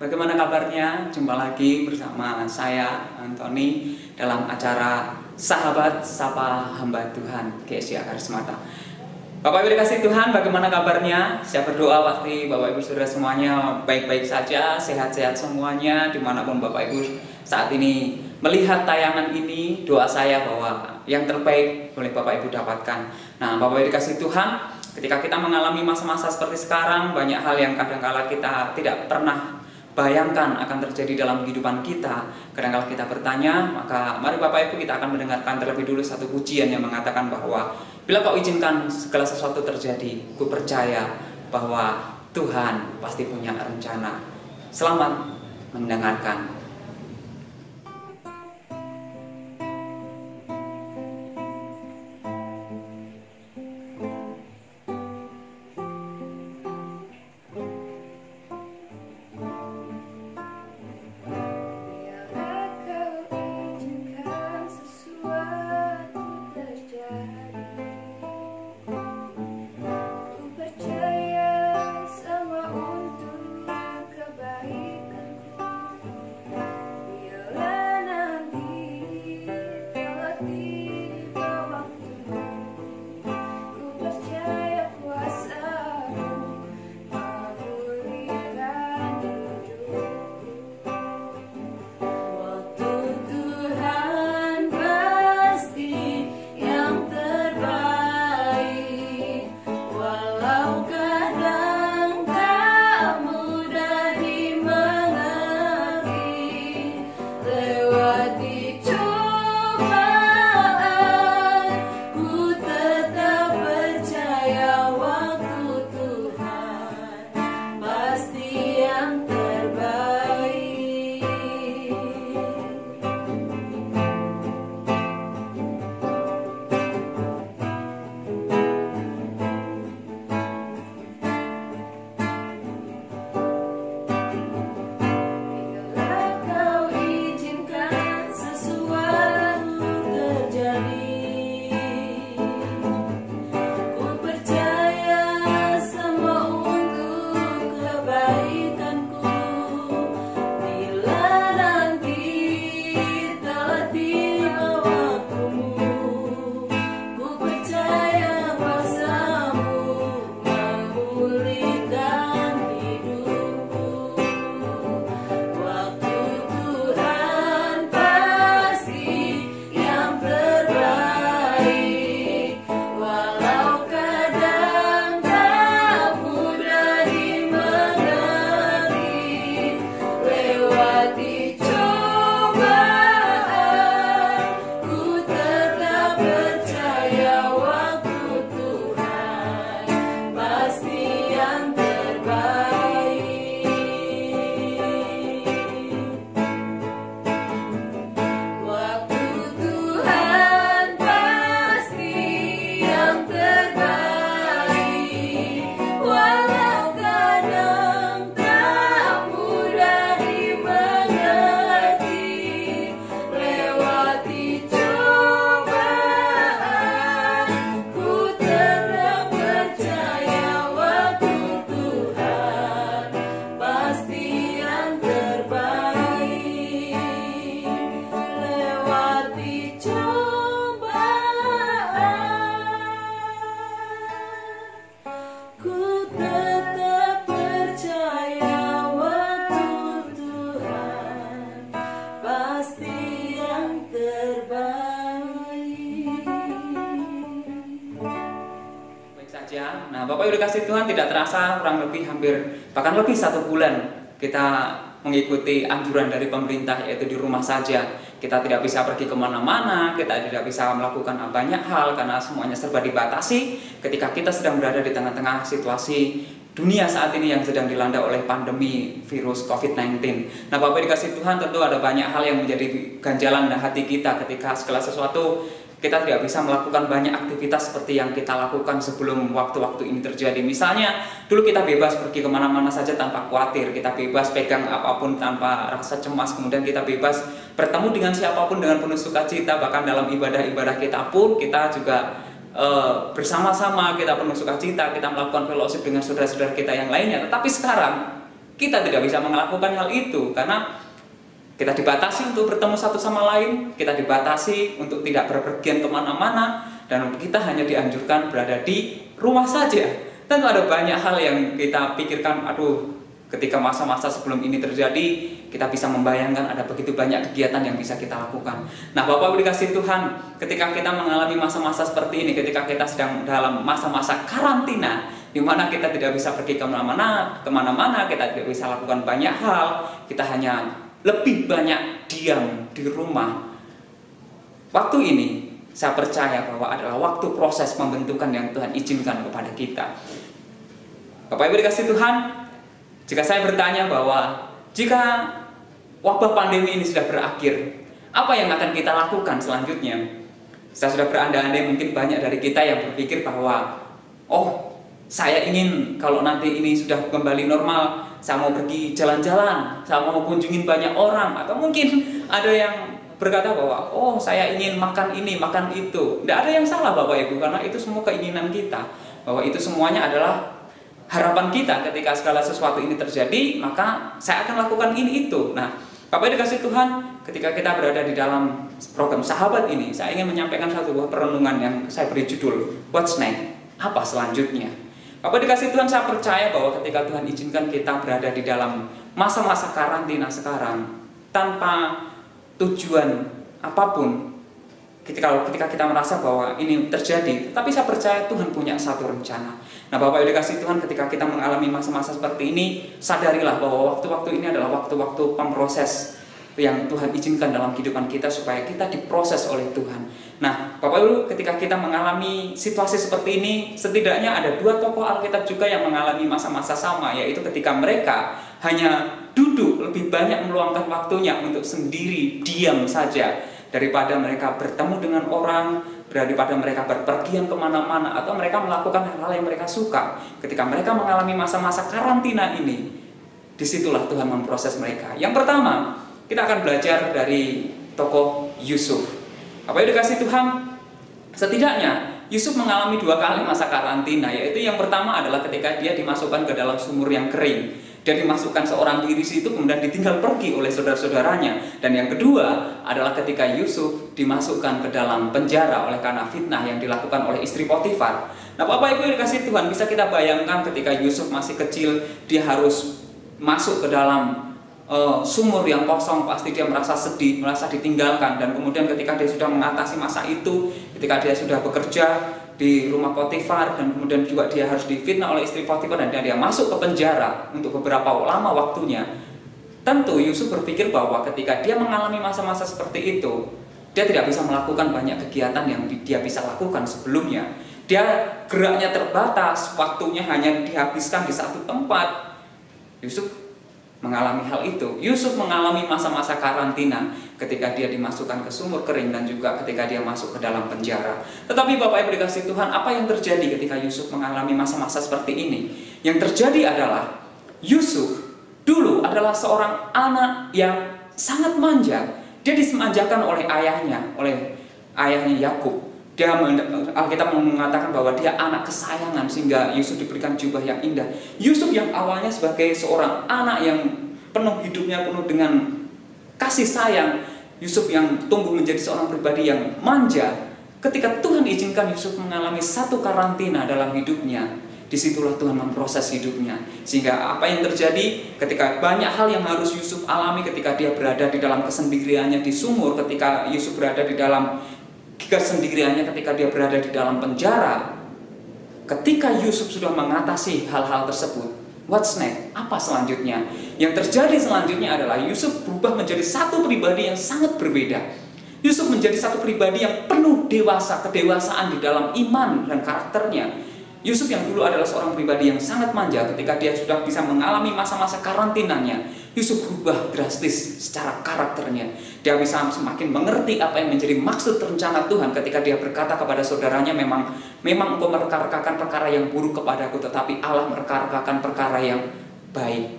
Bagaimana kabarnya? Jumpa lagi bersama saya, Antoni, dalam acara Sahabat Sapa Hamba Tuhan, GSI Karismata. Bapak Ibu dikasih Tuhan, bagaimana kabarnya? Saya berdoa pasti Bapak Ibu Saudara semuanya baik-baik saja, sehat-sehat semuanya, dimanapun Bapak Ibu saat ini melihat tayangan ini. Doa saya bahwa yang terbaik boleh Bapak Ibu dapatkan. Nah, Bapak Ibu dikasih Tuhan, ketika kita mengalami masa-masa seperti sekarang, banyak hal yang kadang-kala kita tidak pernah bayangkan akan terjadi dalam kehidupan kita. Kadang-kala kita bertanya, maka mari Bapak Ibu kita akan mendengarkan terlebih dulu satu pujian yang mengatakan bahwa bila Kau izinkan segala sesuatu terjadi, ku percaya bahwa Tuhan pasti punya rencana. Selamat mendengarkan. Nah, Bapak Ibu dikasih Tuhan, tidak terasa kurang lebih hampir bahkan lebih 1 bulan kita mengikuti anjuran dari pemerintah, yaitu di rumah saja. Kita tidak bisa pergi kemana-mana, kita tidak bisa melakukan banyak hal karena semuanya serba dibatasi ketika kita sedang berada di tengah-tengah situasi dunia saat ini yang sedang dilanda oleh pandemi virus COVID-19. Nah, Bapak Ibu dikasih Tuhan, tentu ada banyak hal yang menjadi ganjalan hati kita ketika segala sesuatu kita tidak bisa melakukan banyak aktivitas seperti yang kita lakukan sebelum waktu-waktu ini terjadi. Misalnya, dulu kita bebas pergi kemana-mana saja tanpa khawatir, kita bebas pegang apapun tanpa rasa cemas, kemudian kita bebas bertemu dengan siapapun dengan penuh sukacita, bahkan dalam ibadah-ibadah kita pun kita juga bersama-sama, kita penuh sukacita, kita melakukan fellowship dengan saudara-saudara kita yang lainnya. Tetapi sekarang, kita tidak bisa melakukan hal itu karena kita dibatasi untuk bertemu satu sama lain, kita dibatasi untuk tidak berpergian kemana-mana, dan kita hanya dianjurkan berada di rumah saja. Tentu ada banyak hal yang kita pikirkan, ketika masa-masa sebelum ini terjadi, kita bisa membayangkan ada begitu banyak kegiatan yang bisa kita lakukan. Nah, Bapak Ibu dikasih Tuhan, ketika kita mengalami masa-masa seperti ini, ketika kita sedang dalam masa-masa karantina, di mana kita tidak bisa pergi kemana-mana, kita tidak bisa lakukan banyak hal, kita hanya lebih banyak diam di rumah. Waktu ini, saya percaya bahwa adalah waktu proses pembentukan yang Tuhan izinkan kepada kita. Bapak Ibu dikasih Tuhan, jika saya bertanya bahwa jika wabah pandemi ini sudah berakhir, apa yang akan kita lakukan selanjutnya? Saya sudah berandai-andai, mungkin banyak dari kita yang berpikir bahwa saya ingin kalau nanti ini sudah kembali normal, saya mau pergi jalan-jalan, saya mau kunjungin banyak orang, atau mungkin ada yang berkata bahwa saya ingin makan ini, makan itu. Tidak ada yang salah Bapak Ibu, karena itu semua keinginan kita, bahwa itu semuanya adalah harapan kita. Ketika segala sesuatu ini terjadi, maka saya akan lakukan ini itu. Nah, Bapak Ibu dikasih Tuhan, ketika kita berada di dalam program Sahabat ini, saya ingin menyampaikan satu buah perenungan yang saya beri judul What's Next? Apa selanjutnya? Bapak dikasih Tuhan, saya percaya bahwa ketika Tuhan izinkan kita berada di dalam masa-masa karantina sekarang tanpa tujuan apapun, ketika kita merasa bahwa ini terjadi, tapi saya percaya Tuhan punya satu rencana. Nah, Bapak Ibu dikasih Tuhan, ketika kita mengalami masa-masa seperti ini, sadarilah bahwa waktu-waktu ini adalah waktu-waktu pemproses yang Tuhan izinkan dalam kehidupan kita supaya kita diproses oleh Tuhan. Nah, Bapak Ibu, ketika kita mengalami situasi seperti ini, setidaknya ada dua tokoh Alkitab juga yang mengalami masa-masa sama, yaitu ketika mereka hanya duduk, lebih banyak meluangkan waktunya untuk sendiri diam saja daripada mereka bertemu dengan orang, daripada mereka berpergian kemana-mana, atau mereka melakukan hal-hal yang mereka suka. Ketika mereka mengalami masa-masa karantina ini, disitulah Tuhan memproses mereka. Yang pertama, kita akan belajar dari tokoh Yusuf. Apa yang dikasih Tuhan? Setidaknya Yusuf mengalami 2 kali masa karantina, yaitu yang pertama adalah ketika dia dimasukkan ke dalam sumur yang kering. Dia dimasukkan seorang diri situ, kemudian ditinggal pergi oleh saudara-saudaranya. Dan yang kedua adalah ketika Yusuf dimasukkan ke dalam penjara oleh karena fitnah yang dilakukan oleh istri Potifar. Nah, Bapak Ibu yang dikasih Tuhan, bisa kita bayangkan ketika Yusuf masih kecil, dia harus masuk ke dalam sumur yang kosong, pasti dia merasa sedih, merasa ditinggalkan. Dan kemudian ketika dia sudah mengatasi masa itu, ketika dia sudah bekerja di rumah Potifar, dan kemudian juga dia harus difitnah oleh istri Potifar, dan dia masuk ke penjara untuk beberapa lama waktunya. Tentu Yusuf berpikir bahwa ketika dia mengalami masa-masa seperti itu, dia tidak bisa melakukan banyak kegiatan yang dia bisa lakukan sebelumnya. Dia geraknya terbatas, waktunya hanya dihabiskan di satu tempat. Yusuf mengalami hal itu. Yusuf mengalami masa-masa karantina ketika dia dimasukkan ke sumur kering dan juga ketika dia masuk ke dalam penjara. Tetapi Bapak Ibu dikasih Tuhan, apa yang terjadi ketika Yusuf mengalami masa-masa seperti ini? Yang terjadi adalah Yusuf dulu adalah seorang anak yang sangat manja. Dia disemanjakan oleh ayahnya Yakub. Alkitab mengatakan bahwa dia anak kesayangan, sehingga Yusuf diberikan jubah yang indah. Yusuf yang awalnya sebagai seorang anak yang hidupnya penuh dengan kasih sayang, Yusuf yang tumbuh menjadi seorang pribadi yang manja. Ketika Tuhan izinkan Yusuf mengalami satu karantina dalam hidupnya, disitulah Tuhan memproses hidupnya. Sehingga apa yang terjadi ketika banyak hal yang harus Yusuf alami ketika dia berada di dalam kesendiriannya di sumur, ketika Yusuf berada di dalam kesendiriannya, ketika dia berada di dalam penjara. Ketika Yusuf sudah mengatasi hal-hal tersebut, what's next? Apa selanjutnya? Yang terjadi selanjutnya adalah Yusuf berubah menjadi satu pribadi yang sangat berbeda. Yusuf menjadi satu pribadi yang penuh kedewasaan di dalam iman dan karakternya. Yusuf yang dulu adalah seorang pribadi yang sangat manja, ketika dia sudah bisa mengalami masa-masa karantinanya, Yusuf berubah drastis secara karakternya. Dia bisa semakin mengerti apa yang menjadi maksud rencana Tuhan ketika dia berkata kepada saudaranya, memang engkau merekarkakan perkara yang buruk kepadaku, tetapi Allah merekarkakan perkara yang baik.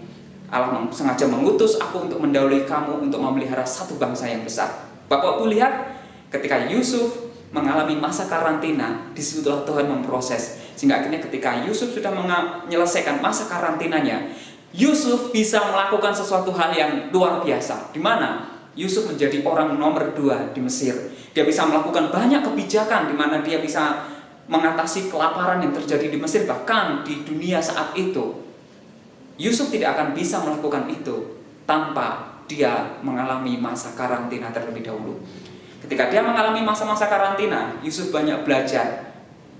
Allah sengaja mengutus aku untuk mendahului kamu untuk memelihara satu bangsa yang besar. Bapak Ibu lihat, ketika Yusuf mengalami masa karantina, disitulah Tuhan memproses. Sehingga akhirnya ketika Yusuf sudah menyelesaikan masa karantinanya, Yusuf bisa melakukan sesuatu hal yang luar biasa, di mana Yusuf menjadi orang nomor 2 di Mesir. Dia bisa melakukan banyak kebijakan, di mana dia bisa mengatasi kelaparan yang terjadi di Mesir, bahkan di dunia saat itu. Yusuf tidak akan bisa melakukan itu tanpa dia mengalami masa karantina terlebih dahulu. Ketika dia mengalami masa-masa karantina, Yusuf banyak belajar.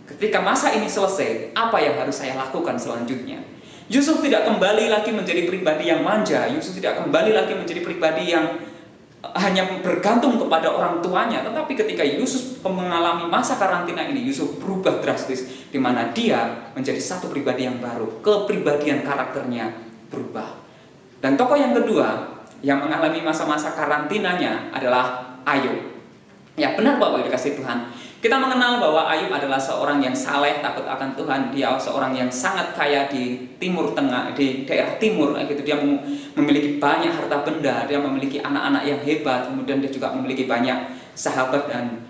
Ketika masa ini selesai, apa yang harus saya lakukan selanjutnya? Yusuf tidak kembali lagi menjadi pribadi yang manja. Yusuf tidak kembali lagi menjadi pribadi yang hanya bergantung kepada orang tuanya. Tetapi ketika Yusuf mengalami masa karantina ini, Yusuf berubah drastis, di mana dia menjadi satu pribadi yang baru. Kepribadian karakternya berubah. Dan tokoh yang kedua yang mengalami masa-masa karantinanya adalah Ayub. Ya, benar Bapak dikasih Tuhan. Kita mengenal bahwa Ayub adalah seorang yang saleh, takut akan Tuhan. Dia seorang yang sangat kaya di Timur Tengah, di daerah Timur gitu. Dia memiliki banyak harta benda, dia memiliki anak-anak yang hebat, kemudian dia juga memiliki banyak sahabat dan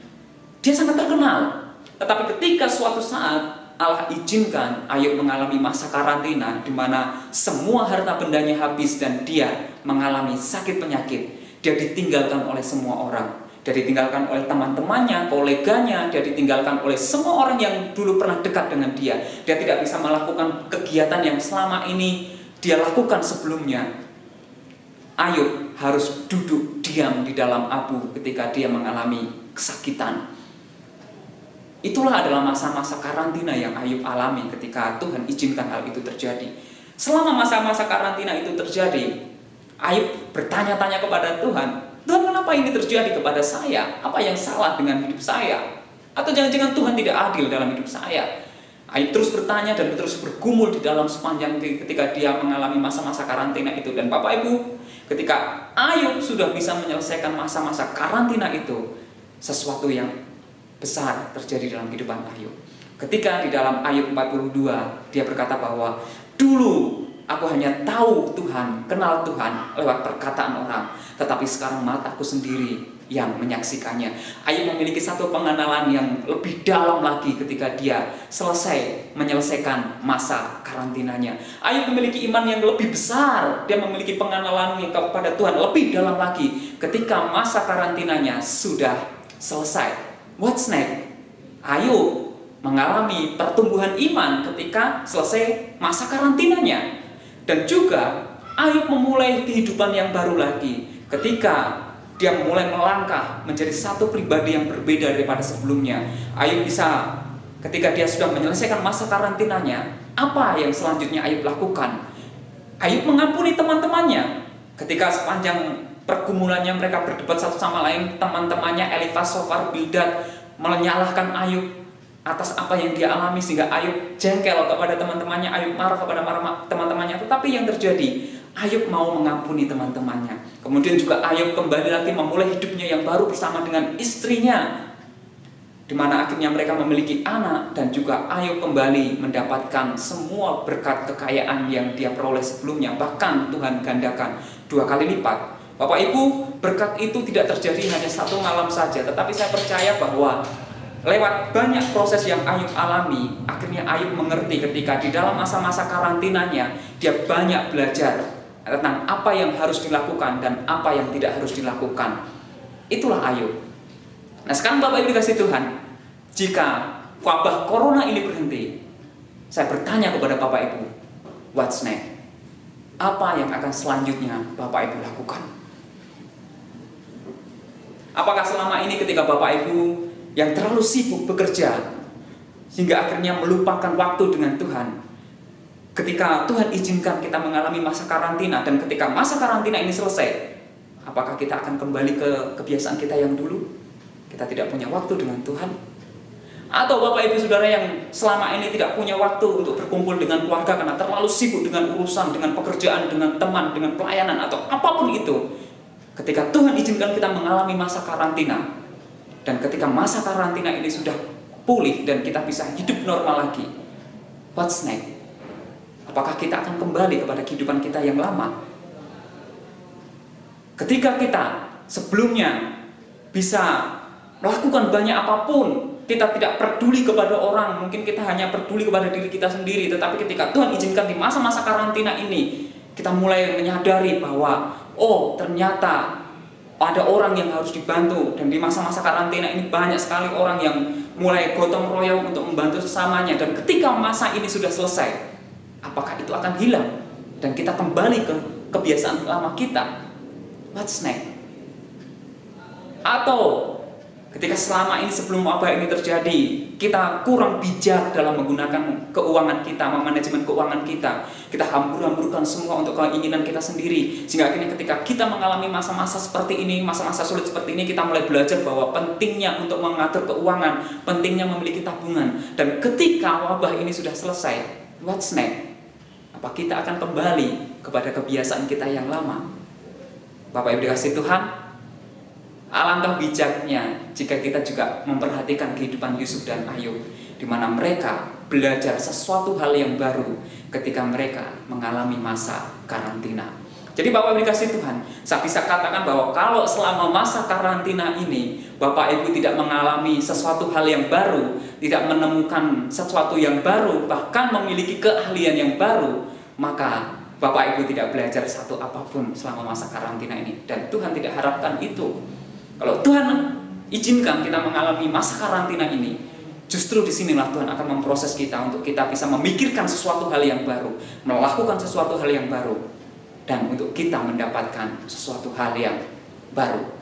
dia sangat terkenal. Tetapi ketika suatu saat Allah izinkan Ayub mengalami masa karantina, di mana semua harta bendanya habis dan dia mengalami sakit penyakit, dia ditinggalkan oleh semua orang. Dia ditinggalkan oleh teman-temannya, koleganya, dia ditinggalkan oleh semua orang yang dulu pernah dekat dengan dia. Dia tidak bisa melakukan kegiatan yang selama ini dia lakukan sebelumnya. Ayub harus duduk diam di dalam abu ketika dia mengalami kesakitan. Itulah adalah masa-masa karantina yang Ayub alami ketika Tuhan izinkan hal itu terjadi. Selama masa-masa karantina itu terjadi, Ayub bertanya-tanya kepada Tuhan, Tuhan, kenapa ini terjadi kepada saya? Apa yang salah dengan hidup saya? Atau jangan-jangan Tuhan tidak adil dalam hidup saya? Ayub terus bertanya dan terus bergumul di dalam sepanjang ketika dia mengalami masa-masa karantina itu. Dan Bapak Ibu, ketika Ayub sudah bisa menyelesaikan masa-masa karantina itu, sesuatu yang besar terjadi dalam kehidupan Ayub. Ketika di dalam Ayub 42, dia berkata bahwa dulu aku hanya tahu Tuhan, kenal Tuhan lewat perkataan orang, tetapi sekarang mataku sendiri yang menyaksikannya. Ayub memiliki satu pengenalan yang lebih dalam lagi ketika dia selesai menyelesaikan masa karantinanya. Ayub memiliki iman yang lebih besar, dia memiliki pengenalan kepada Tuhan lebih dalam lagi ketika masa karantinanya sudah selesai. What's next? Ayub mengalami pertumbuhan iman ketika selesai masa karantinanya. Dan juga Ayub memulai kehidupan yang baru lagi ketika dia mulai melangkah menjadi satu pribadi yang berbeda daripada sebelumnya. Ayub bisa, ketika dia sudah menyelesaikan masa karantinanya, apa yang selanjutnya Ayub lakukan? Ayub mengampuni teman-temannya. Ketika sepanjang pergumulannya mereka berdebat satu sama lain, teman-temannya Elifaz, Sofar, Bildad menyalahkan Ayub atas apa yang dia alami, sehingga Ayub jengkel kepada teman-temannya, Ayub marah kepada teman-temannya. Tetapi yang terjadi, Ayub mau mengampuni teman-temannya. Kemudian juga Ayub kembali lagi memulai hidupnya yang baru bersama dengan istrinya, di mana akhirnya mereka memiliki anak. Dan juga Ayub kembali mendapatkan semua berkat kekayaan yang dia peroleh sebelumnya. Bahkan Tuhan gandakan 2 kali lipat. Bapak Ibu, berkat itu tidak terjadi hanya satu malam saja, tetapi saya percaya bahwa lewat banyak proses yang Ayub alami, akhirnya Ayub mengerti ketika di dalam masa-masa karantinanya, dia banyak belajar tentang apa yang harus dilakukan dan apa yang tidak harus dilakukan. Itulah Ayub. Nah, sekarang Bapak Ibu dikasih Tuhan, jika wabah corona ini berhenti, saya bertanya kepada Bapak Ibu, what's next? Apa yang akan selanjutnya Bapak Ibu lakukan? Apakah selama ini ketika Bapak Ibu yang terlalu sibuk bekerja sehingga akhirnya melupakan waktu dengan Tuhan, ketika Tuhan izinkan kita mengalami masa karantina, dan ketika masa karantina ini selesai, apakah kita akan kembali ke kebiasaan kita yang dulu? Kita tidak punya waktu dengan Tuhan? Atau Bapak Ibu Saudara yang selama ini tidak punya waktu untuk berkumpul dengan keluarga karena terlalu sibuk dengan urusan, dengan pekerjaan, dengan teman, dengan pelayanan, atau apapun itu, ketika Tuhan izinkan kita mengalami masa karantina, dan ketika masa karantina ini sudah pulih dan kita bisa hidup normal lagi, what's next? Apakah kita akan kembali kepada kehidupan kita yang lama? Ketika kita sebelumnya bisa melakukan banyak apapun, kita tidak peduli kepada orang, mungkin kita hanya peduli kepada diri kita sendiri. Tetapi ketika Tuhan izinkan di masa-masa karantina ini, Kita mulai menyadari bahwa oh ternyata ada orang yang harus dibantu, dan di masa-masa karantina ini banyak sekali orang yang mulai gotong royong untuk membantu sesamanya. Dan ketika masa ini sudah selesai, apakah itu akan hilang dan kita kembali ke kebiasaan lama kita? What's next? Atau ketika selama ini sebelum wabah ini terjadi, kita kurang bijak dalam menggunakan keuangan kita, manajemen keuangan kita. Kita hambur-hamburkan semua untuk keinginan kita sendiri. Sehingga akhirnya ketika kita mengalami masa-masa seperti ini, masa-masa sulit seperti ini, kita mulai belajar bahwa pentingnya untuk mengatur keuangan, pentingnya memiliki tabungan. Dan ketika wabah ini sudah selesai, what's next? Apa kita akan kembali kepada kebiasaan kita yang lama? Bapak Ibu dikasih Tuhan, alangkah bijaknya jika kita juga memperhatikan kehidupan Yusuf dan Ayub, di mana mereka belajar sesuatu hal yang baru ketika mereka mengalami masa karantina. Jadi Bapak Ibu dikasih Tuhan, saya bisa katakan bahwa kalau selama masa karantina ini Bapak Ibu tidak mengalami sesuatu hal yang baru, tidak menemukan sesuatu yang baru, bahkan memiliki keahlian yang baru, maka Bapak Ibu tidak belajar satu apapun selama masa karantina ini. Dan Tuhan tidak harapkan itu. Kalau Tuhan izinkan kita mengalami masa karantina ini, justru disinilah Tuhan akan memproses kita untuk kita bisa memikirkan sesuatu hal yang baru, melakukan sesuatu hal yang baru, dan untuk kita mendapatkan sesuatu hal yang baru.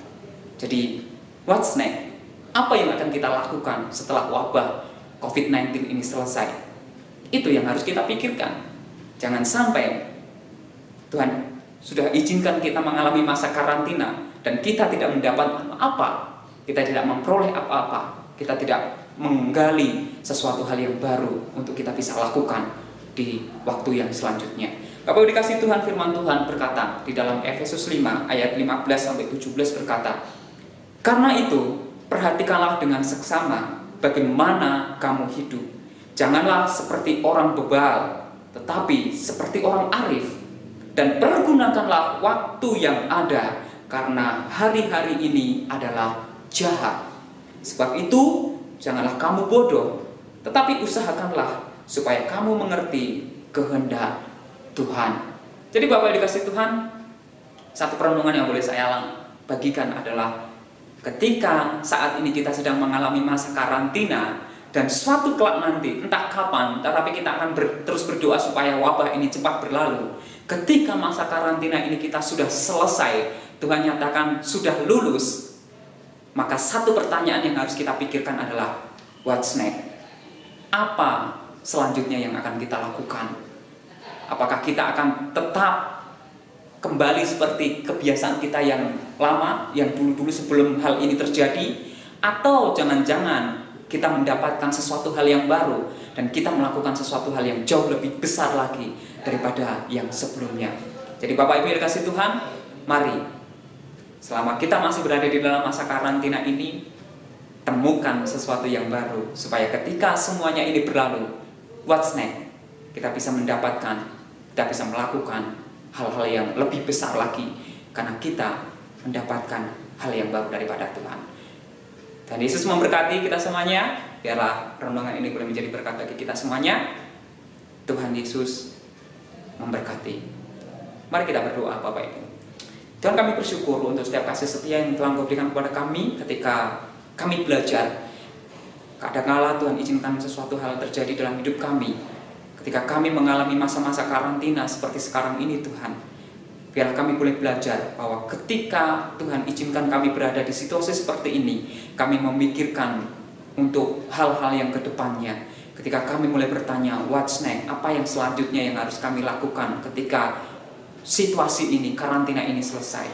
Jadi, what's next? Apa yang akan kita lakukan setelah wabah COVID-19 ini selesai? Itu yang harus kita pikirkan. Jangan sampai Tuhan sudah izinkan kita mengalami masa karantina dan kita tidak mendapat apa-apa, kita tidak memperoleh apa-apa, kita tidak menggali sesuatu hal yang baru untuk kita bisa lakukan di waktu yang selanjutnya. Bapak dikasih Tuhan, firman Tuhan berkata di dalam Efesus 5 ayat 15-17 berkata, "Karena itu, perhatikanlah dengan seksama bagaimana kamu hidup. Janganlah seperti orang bebal, tetapi seperti orang arif, dan pergunakanlah waktu yang ada, karena hari-hari ini adalah jahat. Sebab itu, janganlah kamu bodoh, tetapi usahakanlah supaya kamu mengerti kehendak Tuhan." Jadi Bapak dikasih Tuhan, satu perenungan yang boleh saya bagikan adalah ketika saat ini kita sedang mengalami masa karantina, dan suatu kelak nanti, entah kapan, tetapi kita akan terus berdoa supaya wabah ini cepat berlalu. Ketika masa karantina ini kita sudah selesai, Tuhan nyatakan sudah lulus, maka satu pertanyaan yang harus kita pikirkan adalah what's next? Apa selanjutnya yang akan kita lakukan? Apakah kita akan tetap kembali seperti kebiasaan kita yang lama, yang dulu-dulu sebelum hal ini terjadi? Atau jangan-jangan kita mendapatkan sesuatu hal yang baru dan kita melakukan sesuatu hal yang jauh lebih besar lagi daripada yang sebelumnya? Jadi Bapak Ibu yang dikasih Tuhan, mari selama kita masih berada di dalam masa karantina ini, temukan sesuatu yang baru supaya ketika semuanya ini berlalu, what's next? Kita bisa mendapatkan, kita bisa melakukan hal-hal yang lebih besar lagi karena kita mendapatkan hal yang baru daripada Tuhan. Dan Yesus memberkati kita semuanya. Biarlah renungan ini boleh menjadi berkat bagi kita semuanya. Tuhan Yesus memberkati. Mari kita berdoa Bapak Ibu. Tuhan, kami bersyukur untuk setiap kasih setia yang telah Engkau berikan kepada kami ketika kami belajar. Kadang-kala Tuhan izinkan sesuatu hal terjadi dalam hidup kami ketika kami mengalami masa-masa karantina seperti sekarang ini Tuhan. Biarlah kami boleh belajar bahwa ketika Tuhan izinkan kami berada di situasi seperti ini, kami memikirkan untuk hal-hal yang kedepannya. Ketika kami mulai bertanya, what's next? Apa yang selanjutnya yang harus kami lakukan ketika situasi ini, karantina ini selesai?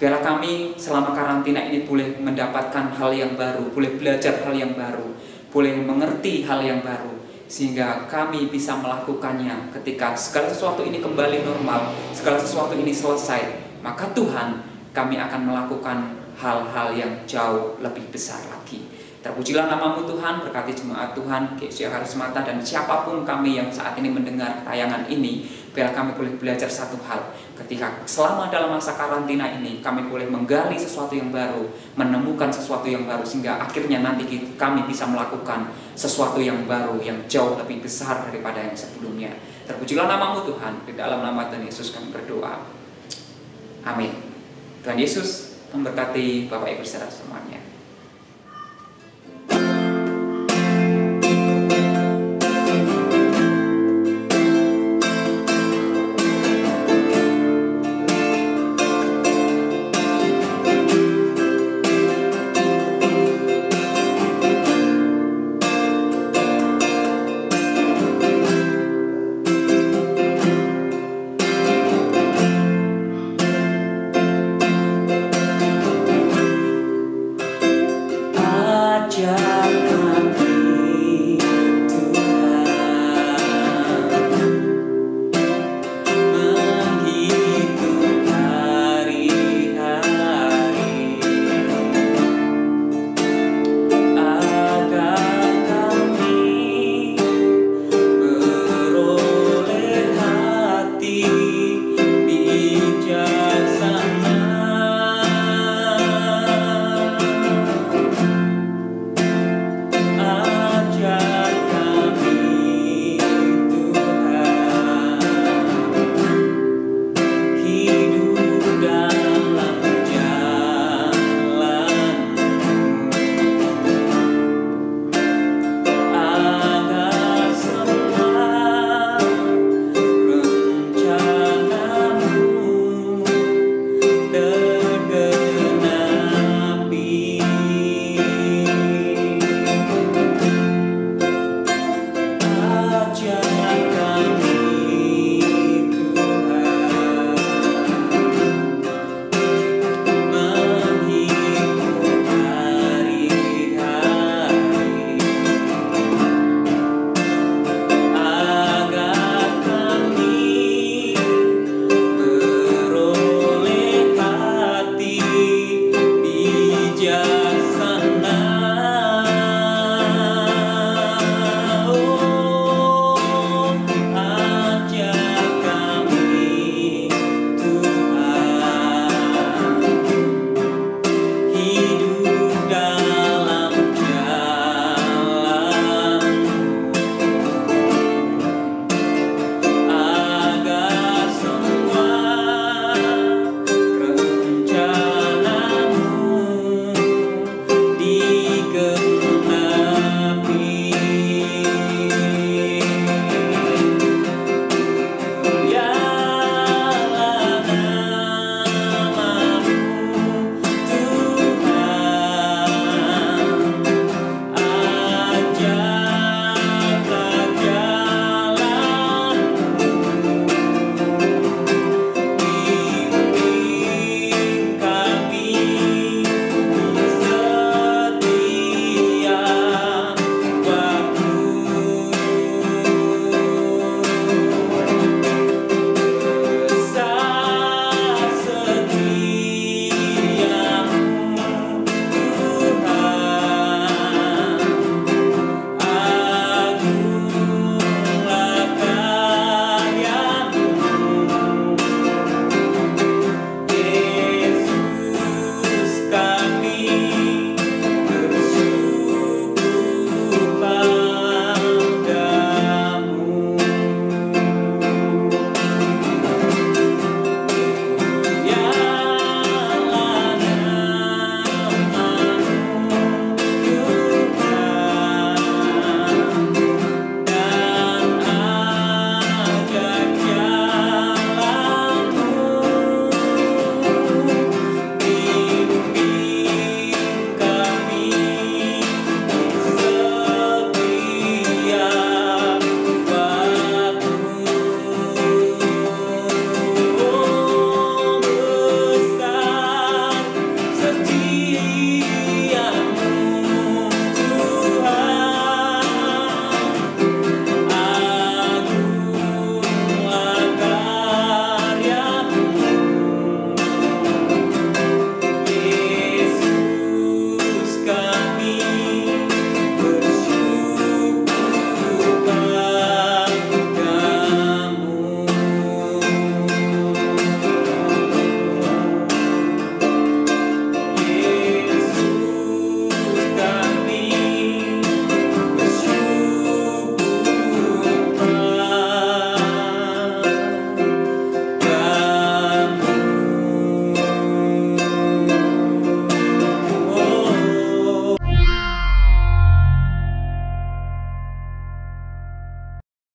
Biarlah kami selama karantina ini boleh mendapatkan hal yang baru, boleh belajar hal yang baru, boleh mengerti hal yang baru, sehingga kami bisa melakukannya ketika segala sesuatu ini kembali normal, segala sesuatu ini selesai. Maka Tuhan, kami akan melakukan hal-hal yang jauh lebih besar lagi. Terpujilah namamu Tuhan, berkati jemaat Tuhan, GSI Karismata, dan siapapun kami yang saat ini mendengar tayangan ini, biar kami boleh belajar satu hal. Ketika selama dalam masa karantina ini, kami boleh menggali sesuatu yang baru, menemukan sesuatu yang baru, sehingga akhirnya nanti kami bisa melakukan sesuatu yang baru, yang jauh lebih besar daripada yang sebelumnya. Terpujilah namamu Tuhan, di dalam nama Tuhan Yesus kami berdoa. Amin. Tuhan Yesus memberkati Bapak Ibu saudara semuanya.